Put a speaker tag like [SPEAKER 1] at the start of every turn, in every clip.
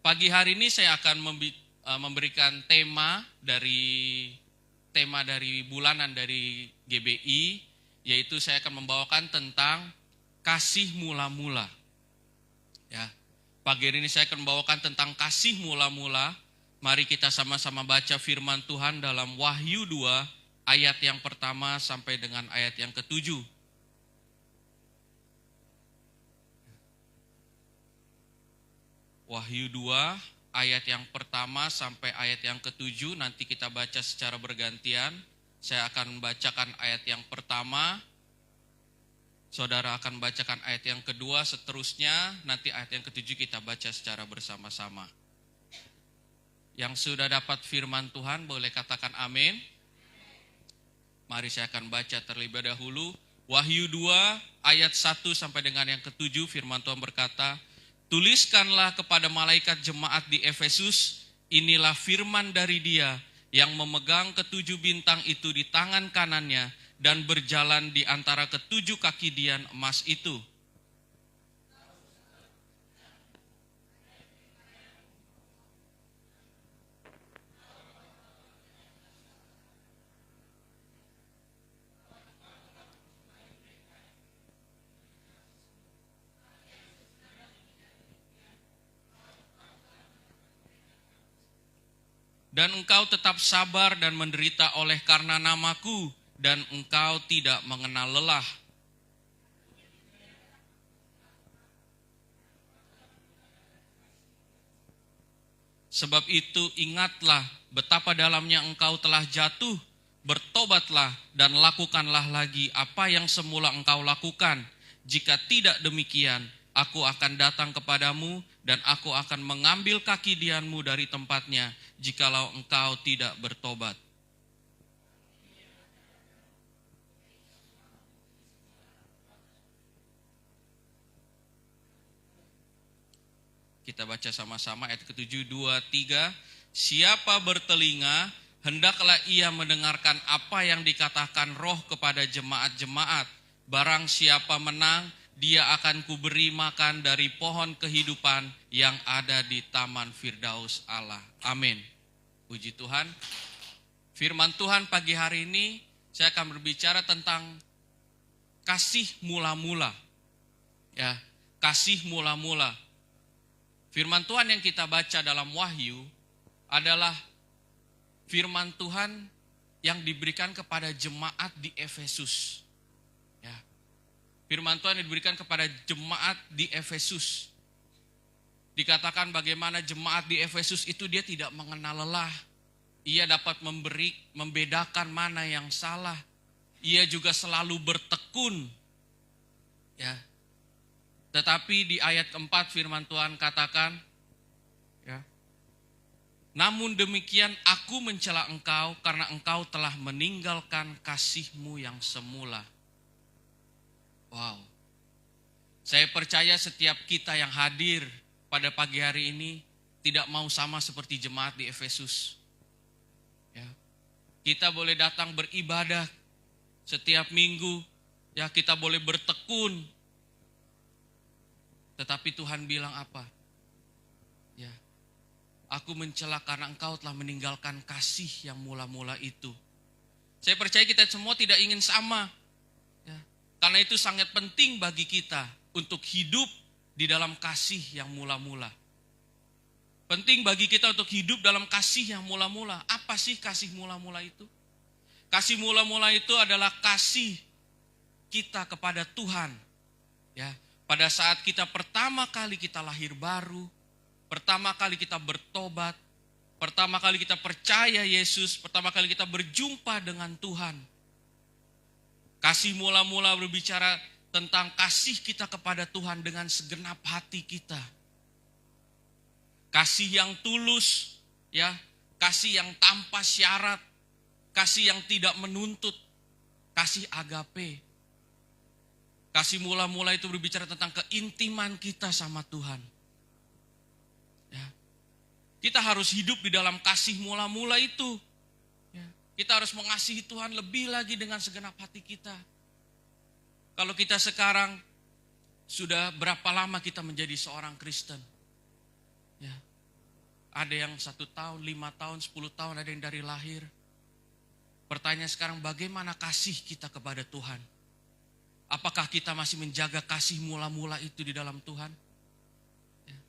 [SPEAKER 1] Pagi hari ini saya akan memberikan tema dari bulanan dari GBI, yaitu saya akan membawakan tentang kasih mula-mula. Ya, pagi hari ini saya akan membawakan tentang kasih mula-mula. Mari kita sama-sama baca firman Tuhan dalam Wahyu 2 ayat yang pertama sampai dengan ayat yang ke-7. Wahyu 2 ayat yang pertama sampai ayat yang ke-7, nanti kita baca secara bergantian. Saya akan membacakan ayat yang pertama, saudara akan bacakan ayat yang kedua, seterusnya nanti ayat yang ke-7 kita baca secara bersama-sama. Yang sudah dapat firman Tuhan boleh katakan amin. Mari saya akan baca terlebih dahulu. Wahyu 2 ayat 1 sampai dengan yang ke-7, firman Tuhan berkata, "Tuliskanlah kepada malaikat jemaat di Efesus, inilah firman dari Dia yang memegang ketujuh bintang itu di tangan kanannya dan berjalan di antara ketujuh kaki dian emas itu. Dan engkau tetap sabar dan menderita oleh karena namaku, dan engkau tidak mengenal lelah. Sebab itu ingatlah betapa dalamnya engkau telah jatuh, bertobatlah dan lakukanlah lagi apa yang semula engkau lakukan. Jika tidak demikian, aku akan datang kepadamu dan aku akan mengambil kaki dianmu dari tempatnya, jikalau engkau tidak bertobat." Kita baca sama-sama ayat ke-7, 2, 3. "Siapa bertelinga, hendaklah ia mendengarkan apa yang dikatakan Roh kepada jemaat-jemaat. Barang siapa menang, dia akan kuberi makan dari pohon kehidupan yang ada di taman Firdaus Allah." Amin. Puji Tuhan. Firman Tuhan pagi hari ini saya akan berbicara tentang kasih mula-mula. Ya, kasih mula-mula. Firman Tuhan yang kita baca dalam Wahyu adalah firman Tuhan yang diberikan kepada jemaat di Efesus. Ya. Firman Tuhan yang diberikan kepada jemaat di Efesus. Dikatakan bagaimana jemaat di Efesus itu dia tidak mengenal lelah. Ia dapat membedakan mana yang salah. Ia juga selalu bertekun. Ya. Tetapi di ayat keempat firman Tuhan katakan, ya, "Namun demikian aku mencela engkau karena engkau telah meninggalkan kasihmu yang semula." Wow. Saya percaya setiap kita yang hadir pada pagi hari ini tidak mau sama seperti jemaat di Efesus. Ya. Kita boleh datang beribadah setiap minggu, ya, kita boleh bertekun. Tetapi Tuhan bilang apa? Ya, "Aku mencela karena engkau telah meninggalkan kasih yang mula-mula itu." Saya percaya kita semua tidak ingin sama. Ya, karena itu sangat penting bagi kita untuk hidup di dalam kasih yang mula-mula. Penting bagi kita untuk hidup dalam kasih yang mula-mula. Apa sih kasih mula-mula itu? Kasih mula-mula itu adalah kasih kita kepada Tuhan. Ya, pada saat kita pertama kali kita lahir baru, pertama kali kita bertobat, pertama kali kita percaya Yesus, pertama kali kita berjumpa dengan Tuhan. Kasih mula-mula berbicara tentang kasih kita kepada Tuhan dengan segenap hati kita. Kasih yang tulus, ya, kasih yang tanpa syarat, kasih yang tidak menuntut, kasih agape. Kasih mula-mula itu berbicara tentang keintiman kita sama Tuhan. Ya. Kita harus hidup di dalam kasih mula-mula itu. Ya. Kita harus mengasihi Tuhan lebih lagi dengan segenap hati kita. Kalau kita sekarang sudah berapa lama kita menjadi seorang Kristen? Ya. ada yang 1 tahun, 5 tahun, 10 tahun, ada yang dari lahir. Pertanyaan sekarang, bagaimana kasih kita kepada Tuhan? Apakah kita masih menjaga kasih mula-mula itu di dalam Tuhan? Ya.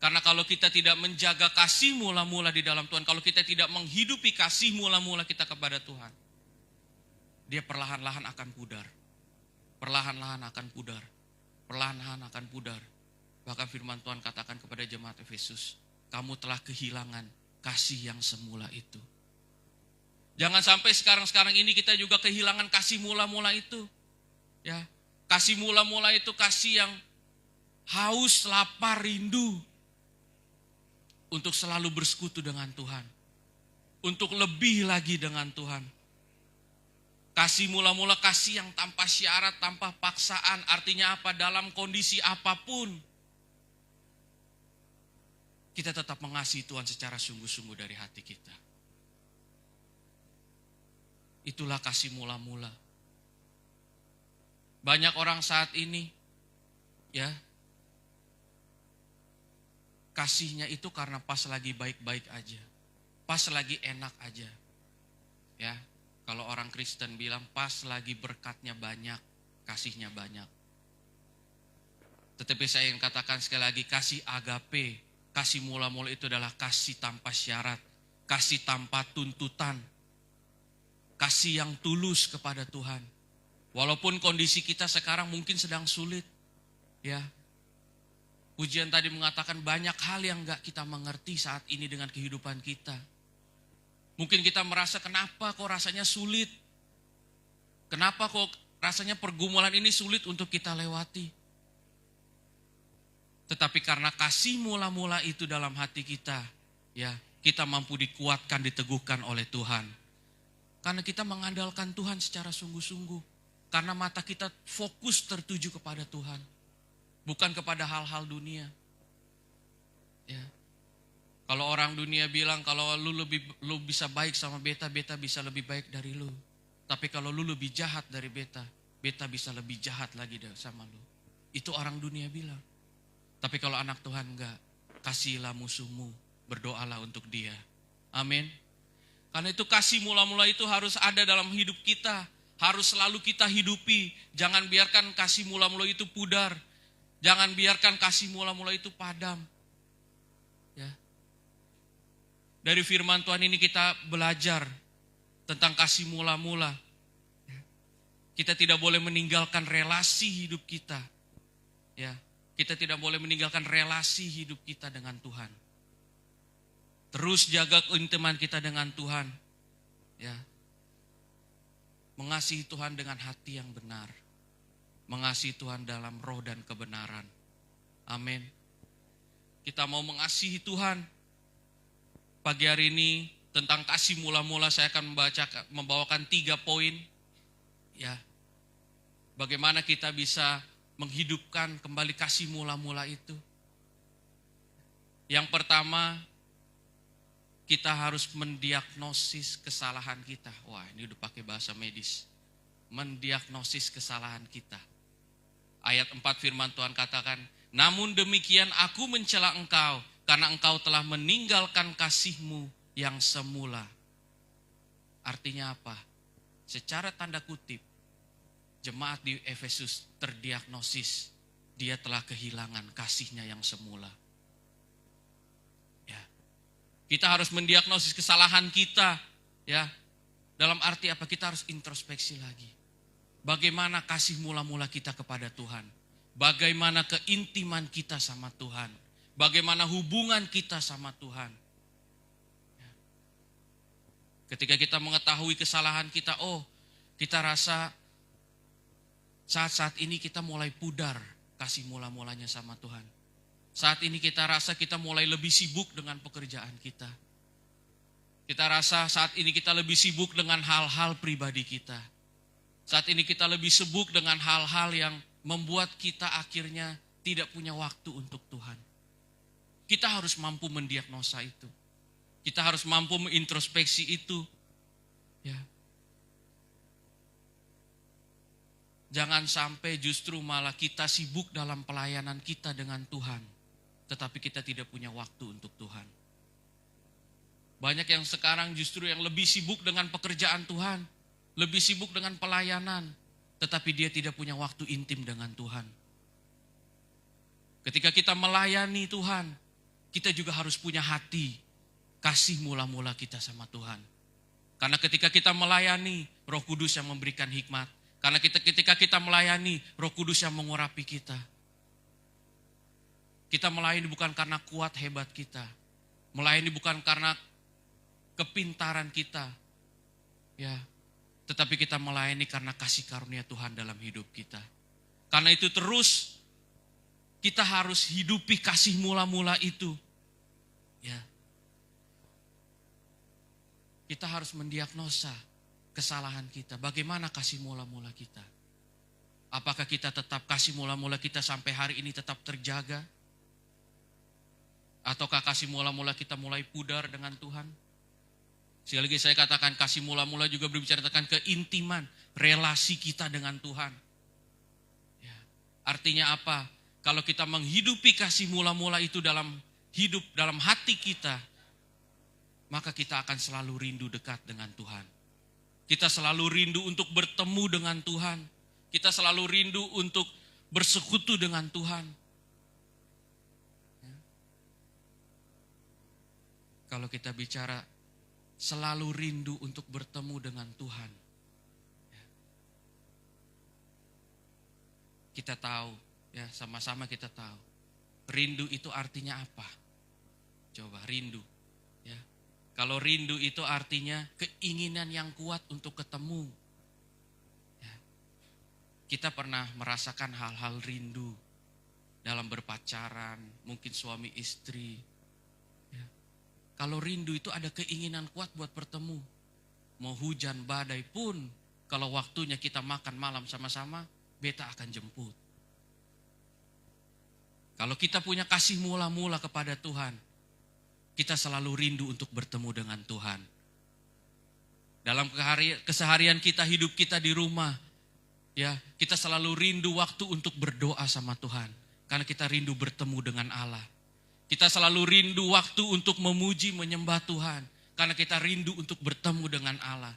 [SPEAKER 1] Karena kalau kita tidak menjaga kasih mula-mula di dalam Tuhan, kalau kita tidak menghidupi kasih mula-mula kita kepada Tuhan, dia perlahan-lahan akan pudar. Perlahan-lahan akan pudar. Perlahan-lahan akan pudar. Bahkan firman Tuhan katakan kepada jemaat Efesus, kamu telah kehilangan kasih yang semula itu. Jangan sampai sekarang ini kita juga kehilangan kasih mula-mula itu. Ya, kasih mula-mula itu kasih yang haus, lapar, rindu untuk selalu bersekutu dengan Tuhan. Untuk lebih lagi dengan Tuhan. Kasih mula-mula kasih yang tanpa syarat, tanpa paksaan. Artinya apa? Dalam kondisi apapun, kita tetap mengasihi Tuhan secara sungguh-sungguh dari hati kita. Itulah kasih mula-mula. Banyak orang saat ini, ya, kasihnya itu karena pas lagi baik-baik aja. Pas lagi enak aja. Ya, kalau orang Kristen bilang pas lagi berkatnya banyak, kasihnya banyak. Tetapi saya ingin katakan sekali lagi, kasih agape, kasih mula-mula itu adalah kasih tanpa syarat, kasih tanpa tuntutan, kasih yang tulus kepada Tuhan. Walaupun kondisi kita sekarang mungkin sedang sulit, ya. Pujian tadi mengatakan banyak hal yang gak kita mengerti saat ini dengan kehidupan kita. Mungkin kita merasa kenapa kok rasanya sulit? Kenapa kok rasanya pergumulan ini sulit untuk kita lewati? Tetapi karena kasih mula-mula itu dalam hati kita, ya, kita mampu dikuatkan, diteguhkan oleh Tuhan. Karena kita mengandalkan Tuhan secara sungguh-sungguh. Karena mata kita fokus tertuju kepada Tuhan. Bukan kepada hal-hal dunia. Ya. Kalau orang dunia bilang kalau lu bisa baik sama beta, beta bisa lebih baik dari lu. Tapi kalau lu lebih jahat dari beta, beta bisa lebih jahat lagi sama lu. Itu orang dunia bilang. Tapi kalau anak Tuhan enggak, kasihilah musuhmu, berdoalah untuk dia. Amin. Karena itu kasih mula-mula itu harus ada dalam hidup kita. Harus selalu kita hidupi. Jangan biarkan kasih mula-mula itu pudar. Jangan biarkan kasih mula-mula itu padam. Ya. Dari firman Tuhan ini kita belajar tentang kasih mula-mula. Kita tidak boleh meninggalkan relasi hidup kita. Ya. Kita tidak boleh meninggalkan relasi hidup kita dengan Tuhan. Terus jaga keintiman kita dengan Tuhan. Ya. Mengasihi Tuhan dengan hati yang benar. Mengasihi Tuhan dalam roh dan kebenaran. Amin. Kita mau mengasihi Tuhan. Pagi hari ini tentang kasih mula-mula saya akan membawakan 3 poin. Ya. Bagaimana kita bisa menghidupkan kembali kasih mula-mula itu. Yang pertama, kita harus mendiagnosis kesalahan kita. Wah, ini udah pakai bahasa medis. Mendiagnosis kesalahan kita. Ayat 4 firman Tuhan katakan, namun demikian aku mencela engkau, karena engkau telah meninggalkan kasihmu yang semula. Artinya apa? Secara tanda kutip, jemaat di Efesus terdiagnosis, dia telah kehilangan kasihnya yang semula. Kita harus mendiagnosis kesalahan kita, ya. Dalam arti apa? Kita harus introspeksi lagi. Bagaimana kasih mula-mula kita kepada Tuhan? Bagaimana keintiman kita sama Tuhan? Bagaimana hubungan kita sama Tuhan? Ketika kita mengetahui kesalahan kita, kita rasa saat-saat ini kita mulai pudar kasih mula-mulanya sama Tuhan. Saat ini kita rasa kita mulai lebih sibuk dengan pekerjaan kita. Kita rasa saat ini kita lebih sibuk dengan hal-hal pribadi kita. Saat ini kita lebih sibuk dengan hal-hal yang membuat kita akhirnya tidak punya waktu untuk Tuhan. Kita harus mampu mendiagnosa itu. Kita harus mampu mengintrospeksi itu. Ya. Jangan sampai justru malah kita sibuk dalam pelayanan kita dengan Tuhan. Tetapi kita tidak punya waktu untuk Tuhan. Banyak yang sekarang justru yang lebih sibuk dengan pekerjaan Tuhan, lebih sibuk dengan pelayanan, tetapi dia tidak punya waktu intim dengan Tuhan. Ketika kita melayani Tuhan, kita juga harus punya hati kasih mula-mula kita sama Tuhan. Karena ketika kita melayani, Roh Kudus yang memberikan hikmat. Karena ketika kita melayani, Roh Kudus yang mengurapi kita. Kita melayani bukan karena kuat hebat kita. Melayani bukan karena kepintaran kita. Ya, tetapi kita melayani karena kasih karunia Tuhan dalam hidup kita. Karena itu terus kita harus hidupi kasih mula-mula itu. Ya. Kita harus mendiagnosa kesalahan kita. Bagaimana kasih mula-mula kita? Apakah kita tetap kasih mula-mula kita sampai hari ini tetap terjaga? Ataukah kasih mula-mula kita mulai pudar dengan Tuhan? Sekali lagi saya katakan kasih mula-mula juga berbicara tentang keintiman, relasi kita dengan Tuhan. Ya. Artinya apa? Kalau kita menghidupi kasih mula-mula itu dalam hidup, dalam hati kita, maka kita akan selalu rindu dekat dengan Tuhan. Kita selalu rindu untuk bertemu dengan Tuhan. Kita selalu rindu untuk bersekutu dengan Tuhan. Ya. Kalau kita bicara selalu rindu untuk bertemu dengan Tuhan, ya. Kita tahu, ya sama-sama kita tahu. Rindu itu artinya apa? Coba rindu. Ya. Kalau rindu itu artinya keinginan yang kuat untuk ketemu. Ya. Kita pernah merasakan hal-hal rindu dalam berpacaran, mungkin suami istri. Ya. Kalau rindu itu ada keinginan kuat buat bertemu. Mau hujan badai pun, kalau waktunya kita makan malam sama-sama, beta akan jemput. Kalau kita punya kasih mula-mula kepada Tuhan, kita selalu rindu untuk bertemu dengan Tuhan. Dalam keseharian kita, hidup kita di rumah, ya, kita selalu rindu waktu untuk berdoa sama Tuhan. Karena kita rindu bertemu dengan Allah. Kita selalu rindu waktu untuk memuji, menyembah Tuhan. Karena kita rindu untuk bertemu dengan Allah.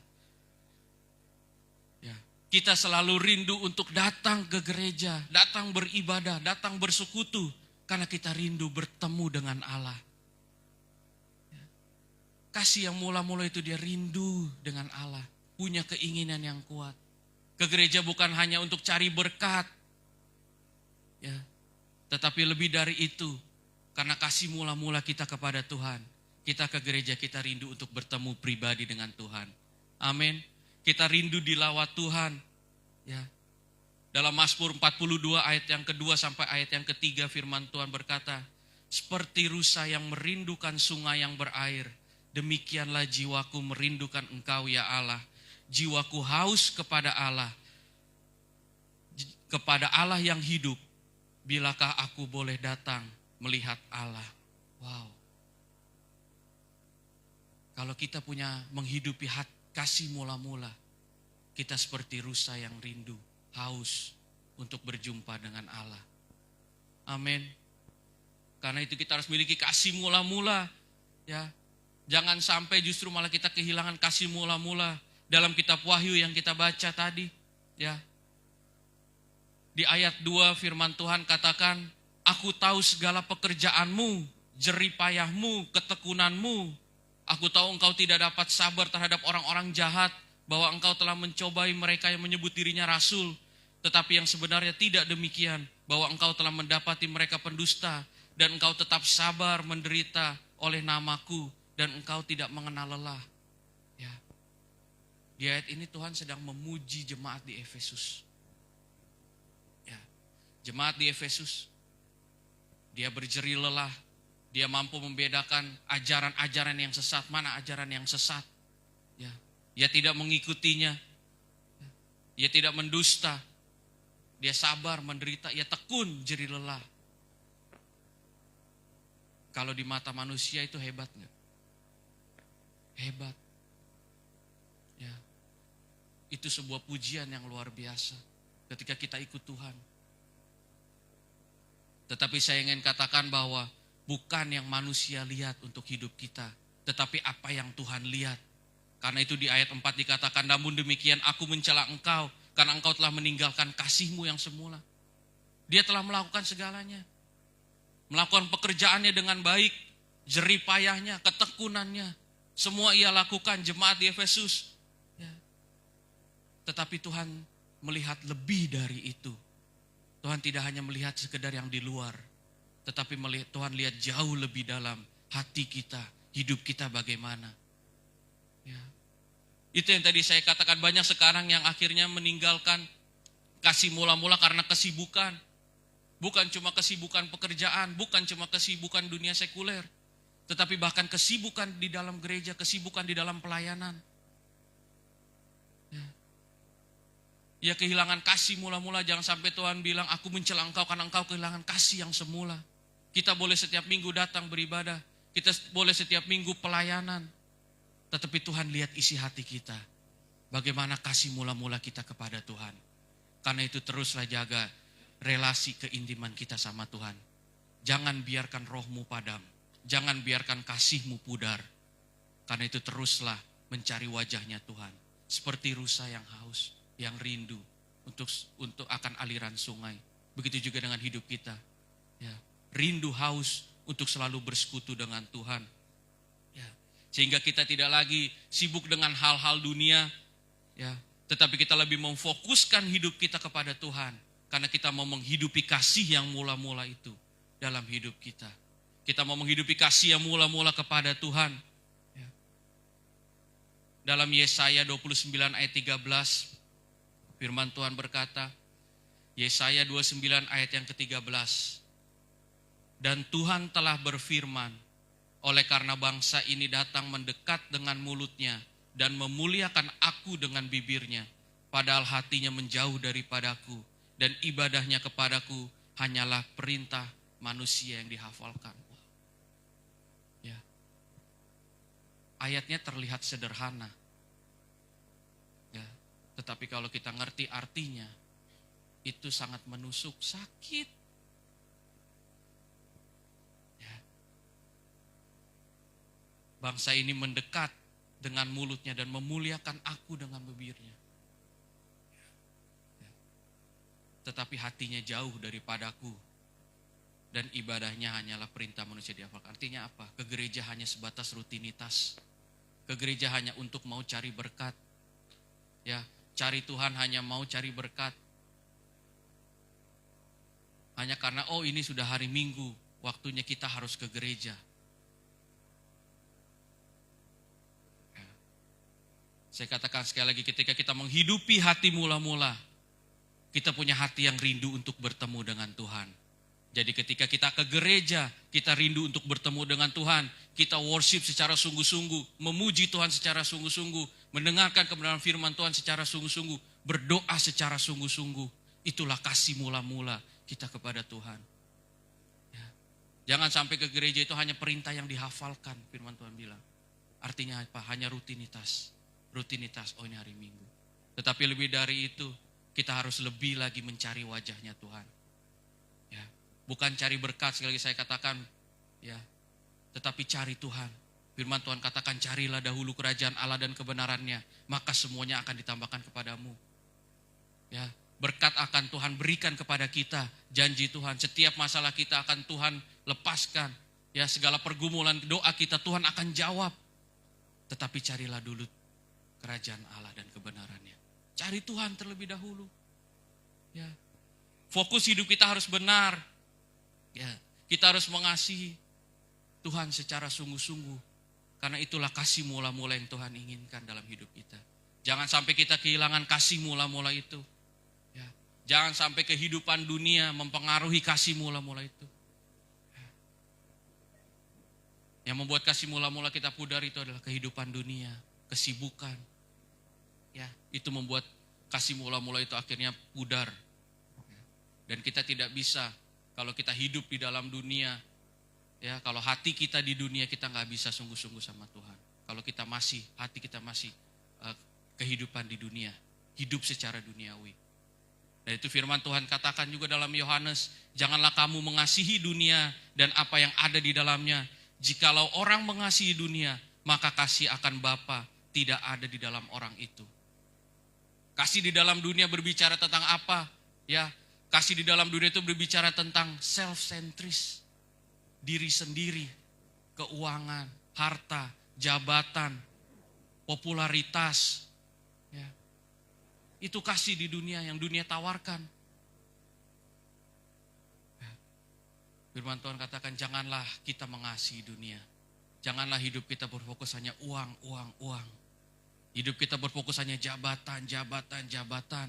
[SPEAKER 1] Ya. Kita selalu rindu untuk datang ke gereja, datang beribadah, datang bersekutu. Karena kita rindu bertemu dengan Allah. Kasih yang mula-mula itu dia rindu dengan Allah. Punya keinginan yang kuat. Ke gereja bukan hanya untuk cari berkat. Ya, tetapi lebih dari itu. Karena kasih mula-mula kita kepada Tuhan. Kita ke gereja, kita rindu untuk bertemu pribadi dengan Tuhan. Amin. Kita rindu dilawat Tuhan. Ya. Dalam Mazmur 42 ayat yang kedua sampai ayat yang ketiga firman Tuhan berkata, seperti rusa yang merindukan sungai yang berair, demikianlah jiwaku merindukan Engkau ya Allah. Jiwaku haus kepada Allah yang hidup. Bilakah aku boleh datang melihat Allah? Wow. Kalau kita punya menghidupi kasih mula-mula, kita seperti rusa yang rindu, haus untuk berjumpa dengan Allah. Amin. Karena itu kita harus miliki kasih mula-mula, ya. Jangan sampai justru malah kita kehilangan kasih mula-mula dalam kitab Wahyu yang kita baca tadi, ya. Di ayat 2 firman Tuhan katakan, aku tahu segala pekerjaanmu, jerih payahmu, ketekunanmu. Aku tahu engkau tidak dapat sabar terhadap orang-orang jahat, bahwa engkau telah mencobai mereka yang menyebut dirinya rasul, tetapi yang sebenarnya tidak demikian, bahwa engkau telah mendapati mereka pendusta, dan engkau tetap sabar menderita oleh namaku, dan engkau tidak mengenal lelah. Ya. Di ayat ini Tuhan sedang memuji jemaat di Efesus. Ya. Jemaat di Efesus, dia berjerih lelah, dia mampu membedakan ajaran-ajaran yang sesat, mana ajaran yang sesat. Ya. Dia tidak mengikutinya, dia tidak mendusta, dia sabar menderita, ia tekun jerih lelah. Kalau di mata manusia itu hebat nggak? Hebat. Ya. Itu sebuah pujian yang luar biasa ketika kita ikut Tuhan. Tetapi saya ingin katakan bahwa bukan yang manusia lihat untuk hidup kita, tetapi apa yang Tuhan lihat. Karena itu di ayat 4 dikatakan, namun demikian aku mencela engkau, karena engkau telah meninggalkan kasihmu yang semula. Dia telah melakukan segalanya. Melakukan pekerjaannya dengan baik, jerih payahnya, ketekunannya. Semua ia lakukan, jemaat di Efesus. Ya. Tetapi Tuhan melihat lebih dari itu. Tuhan tidak hanya melihat sekedar yang di luar, tetapi Tuhan lihat jauh lebih dalam hati kita, hidup kita bagaimana. Ya. Itu yang tadi saya katakan, banyak sekarang yang akhirnya meninggalkan kasih mula-mula karena kesibukan. Bukan cuma kesibukan pekerjaan, bukan cuma kesibukan dunia sekuler, tetapi bahkan kesibukan di dalam gereja, kesibukan di dalam pelayanan. Ya, kehilangan kasih mula-mula. Jangan sampai Tuhan bilang, aku mencela engkau karena engkau kehilangan kasih yang semula. Kita boleh setiap minggu datang beribadah, kita boleh setiap minggu pelayanan, tetapi Tuhan lihat isi hati kita. Bagaimana kasih mula-mula kita kepada Tuhan. Karena itu teruslah jaga relasi keintiman kita sama Tuhan. Jangan biarkan rohmu padam. Jangan biarkan kasihmu pudar. Karena itu teruslah mencari wajahnya Tuhan. Seperti rusa yang haus, yang rindu untuk akan aliran sungai. Begitu juga dengan hidup kita. Ya, rindu haus untuk selalu bersekutu dengan Tuhan. Ya, sehingga kita tidak lagi sibuk dengan hal-hal dunia. Ya, tetapi kita lebih memfokuskan hidup kita kepada Tuhan. Karena kita mau menghidupi kasih yang mula-mula itu dalam hidup kita. Kita mau menghidupi kasih yang mula-mula kepada Tuhan. Ya. Dalam Yesaya 29 ayat 13, firman Tuhan berkata, Yesaya 29 ayat yang ke-13, dan Tuhan telah berfirman, oleh karena bangsa ini datang mendekat dengan mulutnya dan memuliakan aku dengan bibirnya, padahal hatinya menjauh daripadaku, dan ibadahnya kepadaku hanyalah perintah manusia yang dihafalkan. Ya. Ayatnya terlihat sederhana. Ya. Tetapi kalau kita ngerti artinya, itu sangat menusuk, sakit. Ya. Bangsa ini mendekat dengan mulutnya dan memuliakan aku dengan bibirnya. Tetapi hatinya jauh daripadaku, dan ibadahnya hanyalah perintah manusia dihafalkan. Artinya apa? Ke gereja hanya sebatas rutinitas. Ke gereja hanya untuk mau cari berkat. Ya, cari Tuhan hanya mau cari berkat. Hanya karena ini sudah hari Minggu, waktunya kita harus ke gereja. Ya. Saya katakan sekali lagi, ketika kita menghidupi hati mula-mula, kita punya hati yang rindu untuk bertemu dengan Tuhan. Jadi ketika kita ke gereja, kita rindu untuk bertemu dengan Tuhan. Kita worship secara sungguh-sungguh, memuji Tuhan secara sungguh-sungguh, mendengarkan kebenaran firman Tuhan secara sungguh-sungguh, berdoa secara sungguh-sungguh. Itulah kasih mula-mula kita kepada Tuhan. Ya. Jangan sampai ke gereja itu hanya perintah yang dihafalkan, firman Tuhan bilang. Artinya apa? Hanya rutinitas. Rutinitas, ini hari Minggu. Tetapi lebih dari itu, kita harus lebih lagi mencari wajahnya Tuhan. Ya, bukan cari berkat, sekali lagi saya katakan, ya, tetapi cari Tuhan. Firman Tuhan katakan, carilah dahulu kerajaan Allah dan kebenarannya, maka semuanya akan ditambahkan kepadamu. Ya, berkat akan Tuhan berikan kepada kita, janji Tuhan. Setiap masalah kita akan Tuhan lepaskan. Ya, segala pergumulan doa kita Tuhan akan jawab. Tetapi carilah dulu kerajaan Allah dan kebenarannya. Cari Tuhan terlebih dahulu. Ya. Fokus hidup kita harus benar. Ya. Kita harus mengasihi Tuhan secara sungguh-sungguh. Karena itulah kasih mula-mula yang Tuhan inginkan dalam hidup kita. Jangan sampai kita kehilangan kasih mula-mula itu. Ya. Jangan sampai kehidupan dunia mempengaruhi kasih mula-mula itu. Ya. Yang membuat kasih mula-mula kita pudar itu adalah kehidupan dunia, kesibukan. Ya, itu membuat kasih mula-mula itu akhirnya pudar. Dan kita tidak bisa, kalau kita hidup di dalam dunia, ya, kalau hati kita di dunia, kita nggak bisa sungguh-sungguh sama Tuhan. Kalau kita masih, hati kita masih kehidupan di dunia, hidup secara duniawi. Dan itu firman Tuhan katakan juga dalam Yohanes, janganlah kamu mengasihi dunia dan apa yang ada di dalamnya. Jikalau orang mengasihi dunia, maka kasih akan Bapa tidak ada di dalam orang itu. Kasih di dalam dunia berbicara tentang apa? Ya, kasih di dalam dunia itu berbicara tentang self-centris, diri sendiri, keuangan, harta, jabatan, popularitas. Ya. Itu kasih di dunia yang dunia tawarkan. Ya. Firman Tuhan katakan, janganlah kita mengasihi dunia. Janganlah hidup kita berfokus hanya uang, uang, uang. Hidup kita berfokus hanya jabatan, jabatan, jabatan.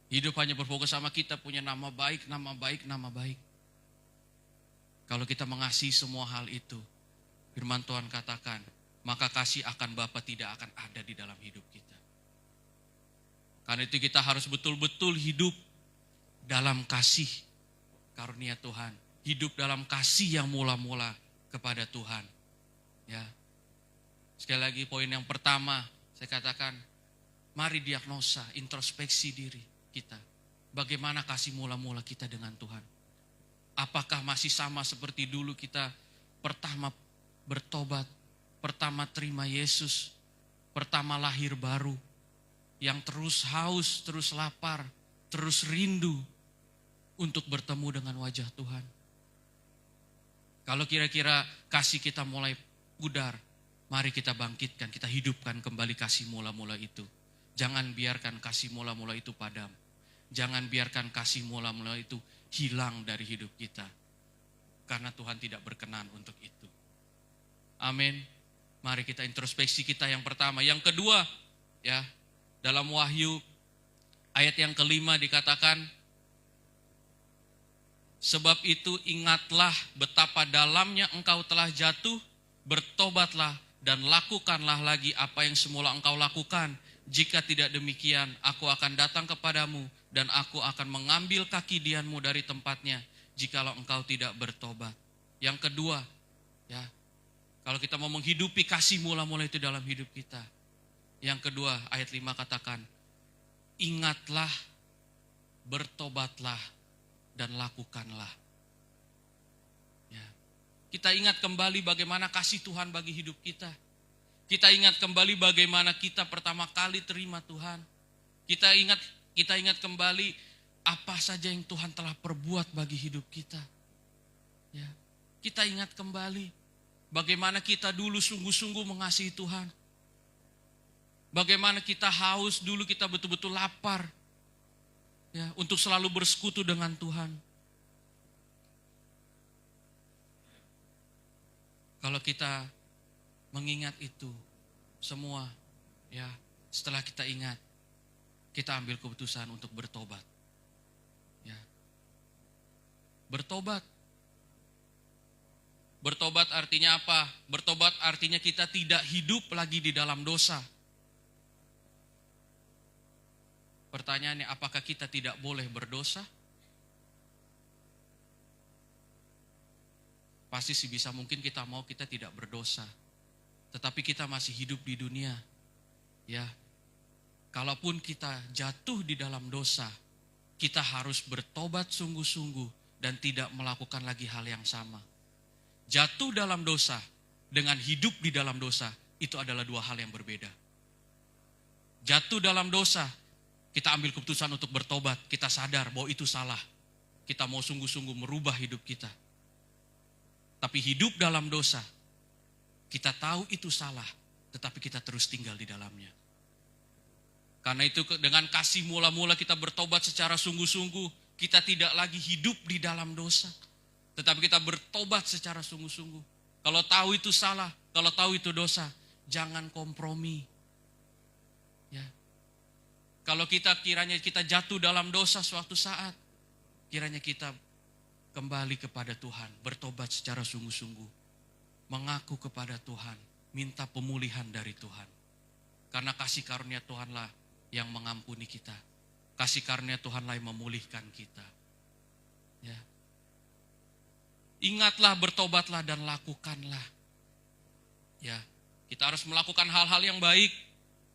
[SPEAKER 1] Hidup hanya berfokus sama kita punya nama baik, nama baik, nama baik. Kalau kita mengasihi semua hal itu, firman Tuhan katakan, maka kasih akan Bapa tidak akan ada di dalam hidup kita. Karena itu kita harus betul-betul hidup dalam kasih karunia Tuhan. Hidup dalam kasih yang mula-mula kepada Tuhan. Ya. Sekali lagi poin yang pertama, saya katakan, mari diagnosa, introspeksi diri kita. Bagaimana kasih mula-mula kita dengan Tuhan? Apakah masih sama seperti dulu kita pertama bertobat, pertama terima Yesus, pertama lahir baru, yang terus haus, terus lapar, terus rindu untuk bertemu dengan wajah Tuhan? Kalau kira-kira kasih kita mulai pudar, mari kita bangkitkan, kita hidupkan kembali kasih mula-mula itu. Jangan biarkan kasih mula-mula itu padam. Jangan biarkan kasih mula-mula itu hilang dari hidup kita. Karena Tuhan tidak berkenan untuk itu. Amin. Mari kita introspeksi kita yang pertama. Yang kedua, ya, dalam Wahyu ayat yang kelima dikatakan, sebab itu ingatlah betapa dalamnya engkau telah jatuh, bertobatlah dan lakukanlah lagi apa yang semula engkau lakukan. Jika tidak demikian, aku akan datang kepadamu dan aku akan mengambil kaki dianmu dari tempatnya, jikalau engkau tidak bertobat. Yang kedua, ya, kalau kita mau menghidupi kasih mula-mula itu dalam hidup kita. Yang kedua, ayat 5 katakan, ingatlah, bertobatlah, dan lakukanlah. Ya. Kita ingat kembali bagaimana kasih Tuhan bagi hidup kita. Kita ingat kembali bagaimana kita pertama kali terima Tuhan. Kita ingat kembali apa saja yang Tuhan telah perbuat bagi hidup kita. Ya. Kita ingat kembali bagaimana kita dulu sungguh-sungguh mengasihi Tuhan. Bagaimana kita haus dulu, kita betul-betul lapar. Ya, untuk selalu bersekutu dengan Tuhan. Kalau kita mengingat itu semua, ya, setelah kita ingat, kita ambil keputusan untuk bertobat. Ya. Bertobat. Bertobat artinya apa? Bertobat artinya kita tidak hidup lagi di dalam dosa. Pertanyaannya, apakah kita tidak boleh berdosa? Pasti sih bisa mungkin kita mau kita tidak berdosa. Tetapi kita masih hidup di dunia. Ya. Kalaupun kita jatuh di dalam dosa, kita harus bertobat sungguh-sungguh dan tidak melakukan lagi hal yang sama. Jatuh dalam dosa dengan hidup di dalam dosa, itu adalah dua hal yang berbeda. Jatuh dalam dosa, kita ambil keputusan untuk bertobat, kita sadar bahwa itu salah. Kita mau sungguh-sungguh merubah hidup kita. Tapi hidup dalam dosa, kita tahu itu salah, tetapi kita terus tinggal di dalamnya. Karena itu dengan kasih mula-mula kita bertobat secara sungguh-sungguh, kita tidak lagi hidup di dalam dosa. Tetapi kita bertobat secara sungguh-sungguh. Kalau tahu itu salah, kalau tahu itu dosa, jangan kompromi. Ya. Kalau kiranya kita jatuh dalam dosa suatu saat, kiranya kita kembali kepada Tuhan, bertobat secara sungguh-sungguh, mengaku kepada Tuhan, minta pemulihan dari Tuhan. Karena kasih karunia Tuhanlah yang mengampuni kita. Kasih karunia Tuhanlah yang memulihkan kita. Ya. Ingatlah, bertobatlah dan lakukanlah. Ya, kita harus melakukan hal-hal yang baik.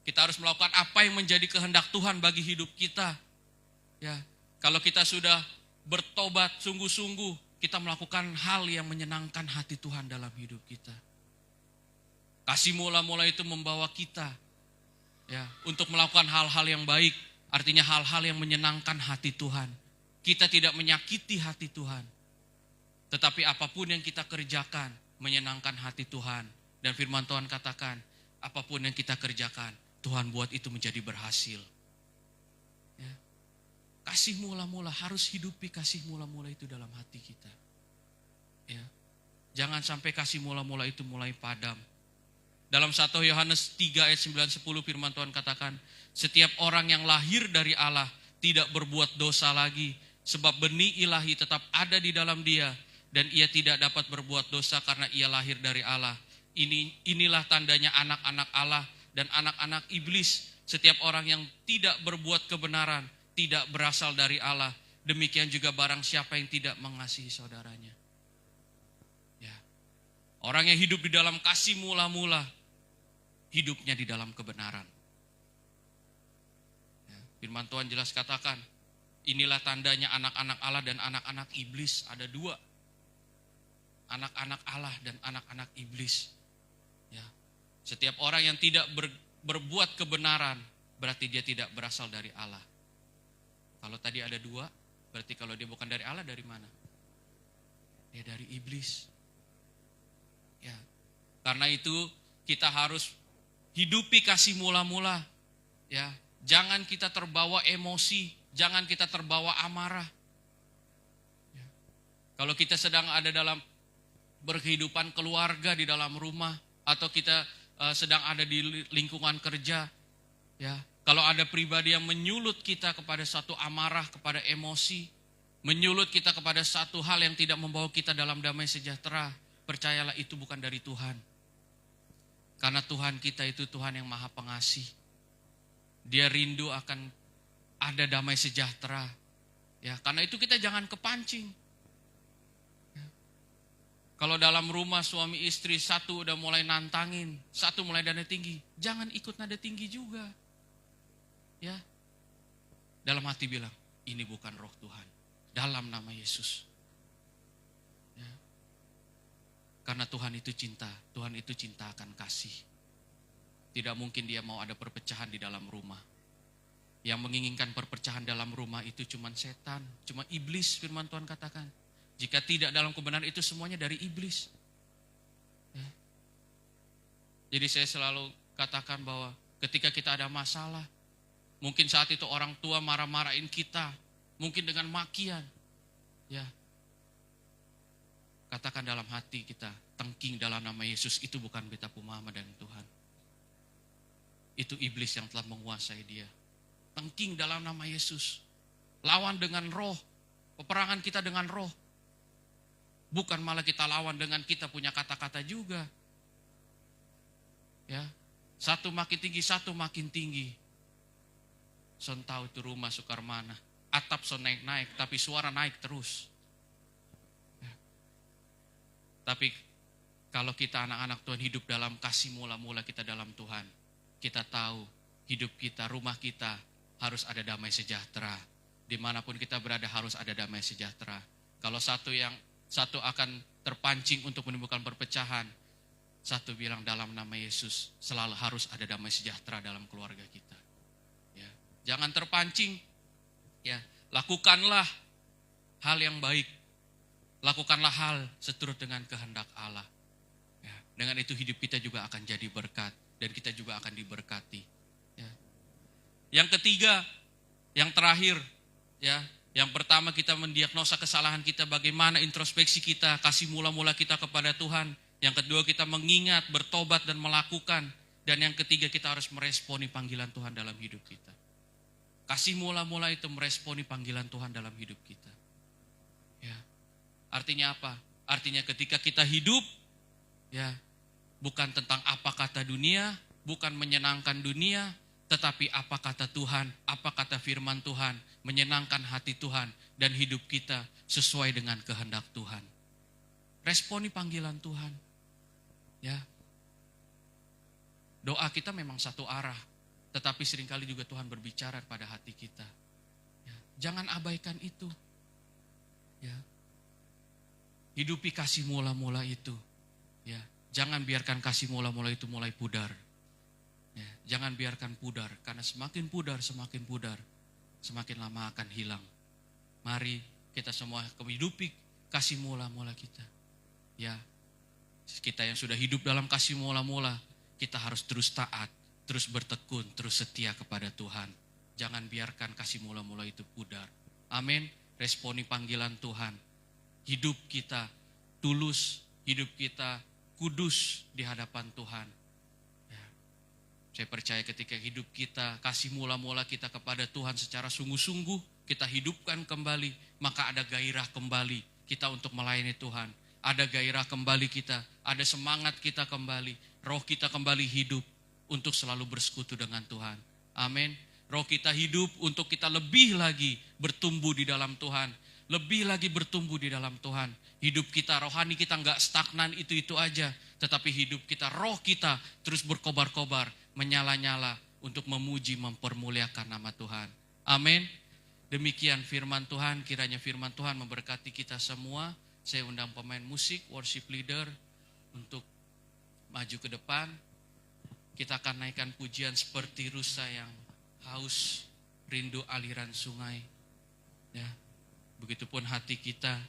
[SPEAKER 1] Kita harus melakukan apa yang menjadi kehendak Tuhan bagi hidup kita. Ya, kalau kita sudah bertobat sungguh-sungguh, kita melakukan hal yang menyenangkan hati Tuhan dalam hidup kita. Kasih mula-mula itu membawa kita ya untuk melakukan hal-hal yang baik, artinya hal-hal yang menyenangkan hati Tuhan. Kita tidak menyakiti hati Tuhan. Tetapi apapun yang kita kerjakan menyenangkan hati Tuhan. Dan firman Tuhan katakan, apapun yang kita kerjakan, Tuhan buat itu menjadi berhasil. Ya. Kasih mula-mula, harus hidupi kasih mula-mula itu dalam hati kita. Ya. Jangan sampai kasih mula-mula itu mulai padam. Dalam 1 Yohanes 3 ayat 9-10 firman Tuhan katakan, setiap orang yang lahir dari Allah tidak berbuat dosa lagi, sebab benih ilahi tetap ada di dalam dia, dan ia tidak dapat berbuat dosa karena ia lahir dari Allah. Inilah tandanya anak-anak Allah dan anak-anak iblis. Setiap orang yang tidak berbuat kebenaran tidak berasal dari Allah. Demikian juga barang siapa yang tidak mengasihi saudaranya. Ya. Orang yang hidup di dalam kasih mula-mula, hidupnya di dalam kebenaran. Ya. Firman Tuhan jelas katakan, inilah tandanya anak-anak Allah dan anak-anak iblis. Ada dua. Anak-anak Allah dan anak-anak iblis. Ya. Setiap orang yang tidak berbuat kebenaran, berarti dia tidak berasal dari Allah. Kalau tadi ada dua, berarti kalau dia bukan dari Allah, dari mana? Dia dari iblis. Ya. Karena itu kita harus hidupi kasih mula-mula. Ya. Jangan kita terbawa emosi, jangan kita terbawa amarah. Ya. Kalau kita sedang ada dalam berkehidupan keluarga di dalam rumah, atau kita sedang ada di lingkungan kerja, ya, kalau ada pribadi yang menyulut kita kepada satu amarah, kepada emosi, menyulut kita kepada satu hal yang tidak membawa kita dalam damai sejahtera, percayalah itu bukan dari Tuhan. Karena Tuhan kita itu Tuhan yang maha pengasih. Dia rindu akan ada damai sejahtera. Ya, karena itu kita jangan kepancing. Kalau dalam rumah suami istri, satu udah mulai nantangin, satu mulai nada tinggi, jangan ikut nada tinggi juga. Ya. Dalam hati bilang, ini bukan roh Tuhan. Dalam nama Yesus. Ya. Karena Tuhan itu cinta, Tuhan itu cinta akan kasih. Tidak mungkin dia mau ada perpecahan di dalam rumah. Yang menginginkan perpecahan dalam rumah itu cuma setan, cuma iblis, firman Tuhan katakan. Jika tidak dalam kebenaran itu semuanya dari iblis. Ya. Jadi saya selalu katakan bahwa ketika kita ada masalah, mungkin saat itu orang tua marah-marahin kita, mungkin dengan makian. Ya. Katakan dalam hati kita, tengking dalam nama Yesus, itu bukan beta pumama dan Tuhan. Itu iblis yang telah menguasai dia. Tengking dalam nama Yesus. Lawan dengan roh, peperangan kita dengan roh. Bukan malah kita lawan dengan kita punya kata-kata juga. Ya, satu makin tinggi, satu makin tinggi. Son tahu itu rumah sukar mana. Atap son naik-naik, tapi suara naik terus. Ya. Tapi kalau kita anak-anak Tuhan hidup dalam kasih mula-mula kita dalam Tuhan, kita tahu hidup kita, rumah kita harus ada damai sejahtera. Dimanapun kita berada harus ada damai sejahtera. Kalau satu akan terpancing untuk menimbulkan perpecahan, satu bilang dalam nama Yesus selalu harus ada damai sejahtera dalam keluarga kita. Ya. Jangan terpancing. Ya. Lakukanlah hal yang baik. Lakukanlah hal seturut dengan kehendak Allah. Ya. Dengan itu hidup kita juga akan jadi berkat dan kita juga akan diberkati. Ya. Yang ketiga, yang terakhir, ya. Yang pertama kita mendiagnosa kesalahan kita, bagaimana introspeksi kita, kasih mula-mula kita kepada Tuhan. Yang kedua kita mengingat, bertobat dan melakukan. Dan yang ketiga kita harus meresponi panggilan Tuhan dalam hidup kita. Kasih mula-mula itu meresponi panggilan Tuhan dalam hidup kita. Ya. Artinya apa? Artinya ketika kita hidup, ya, bukan tentang apa kata dunia, bukan menyenangkan dunia, tetapi apa kata Tuhan, apa kata firman Tuhan, menyenangkan hati Tuhan, dan hidup kita sesuai dengan kehendak Tuhan. Responi panggilan Tuhan. Ya. Doa kita memang satu arah, tetapi seringkali juga Tuhan berbicara pada hati kita. Ya. Jangan abaikan itu. Ya. Hidupi kasih mula-mula itu. Ya. Jangan biarkan kasih mula-mula itu mulai pudar. Ya, jangan biarkan pudar, karena semakin pudar, semakin lama akan hilang. Mari kita semua hidupi kasih mula-mula kita. Ya, kita yang sudah hidup dalam kasih mula-mula, kita harus terus taat, terus bertekun, terus setia kepada Tuhan. Jangan biarkan kasih mula-mula itu pudar. Amin. Responi panggilan Tuhan. Hidup kita tulus, hidup kita kudus di hadapan Tuhan. Ya. Saya percaya ketika hidup kita, kasih mula-mula kita kepada Tuhan secara sungguh-sungguh, kita hidupkan kembali, maka ada gairah kembali kita untuk melayani Tuhan. Ada gairah kembali kita, ada semangat kita kembali, roh kita kembali hidup untuk selalu bersekutu dengan Tuhan. Amin. Roh kita hidup untuk kita lebih lagi bertumbuh di dalam Tuhan. Lebih lagi bertumbuh di dalam Tuhan. Hidup kita, rohani kita enggak stagnan itu-itu aja. Tetapi hidup kita, roh kita terus berkobar-kobar, menyala-nyala untuk memuji, mempermuliakan nama Tuhan. Amin. Demikian firman Tuhan, kiranya firman Tuhan memberkati kita semua. Saya undang pemain musik, worship leader untuk maju ke depan. Kita akan naikkan pujian seperti rusa yang haus, rindu aliran sungai. Ya, begitupun hati kita,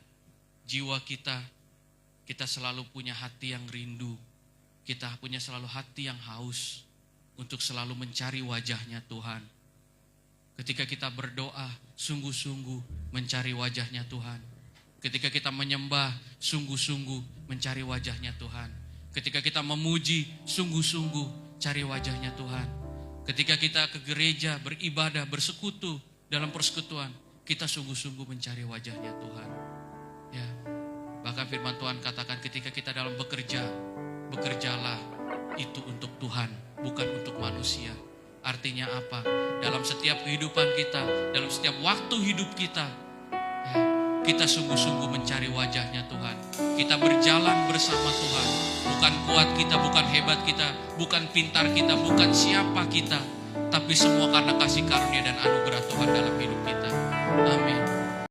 [SPEAKER 1] jiwa kita selalu punya hati yang rindu. Kita punya selalu hati yang haus untuk selalu mencari wajahnya Tuhan. Ketika kita berdoa, sungguh-sungguh mencari wajahnya Tuhan. Ketika kita menyembah, sungguh-sungguh mencari wajahnya Tuhan. Ketika kita memuji, sungguh-sungguh cari wajahnya Tuhan. Ketika kita ke gereja, beribadah, bersekutu dalam persekutuan, kita sungguh-sungguh mencari wajahnya Tuhan. Ya, bahkan firman Tuhan katakan ketika kita dalam bekerja, bekerjalah itu untuk Tuhan, bukan untuk manusia. Artinya apa? Dalam setiap kehidupan kita, dalam setiap waktu hidup kita, ya, kita sungguh-sungguh mencari wajahnya Tuhan. Kita berjalan bersama Tuhan. Bukan kuat kita, bukan hebat kita, bukan pintar kita, bukan siapa kita. Tapi semua karena kasih karunia dan anugerah Tuhan dalam hidup kita. Amin.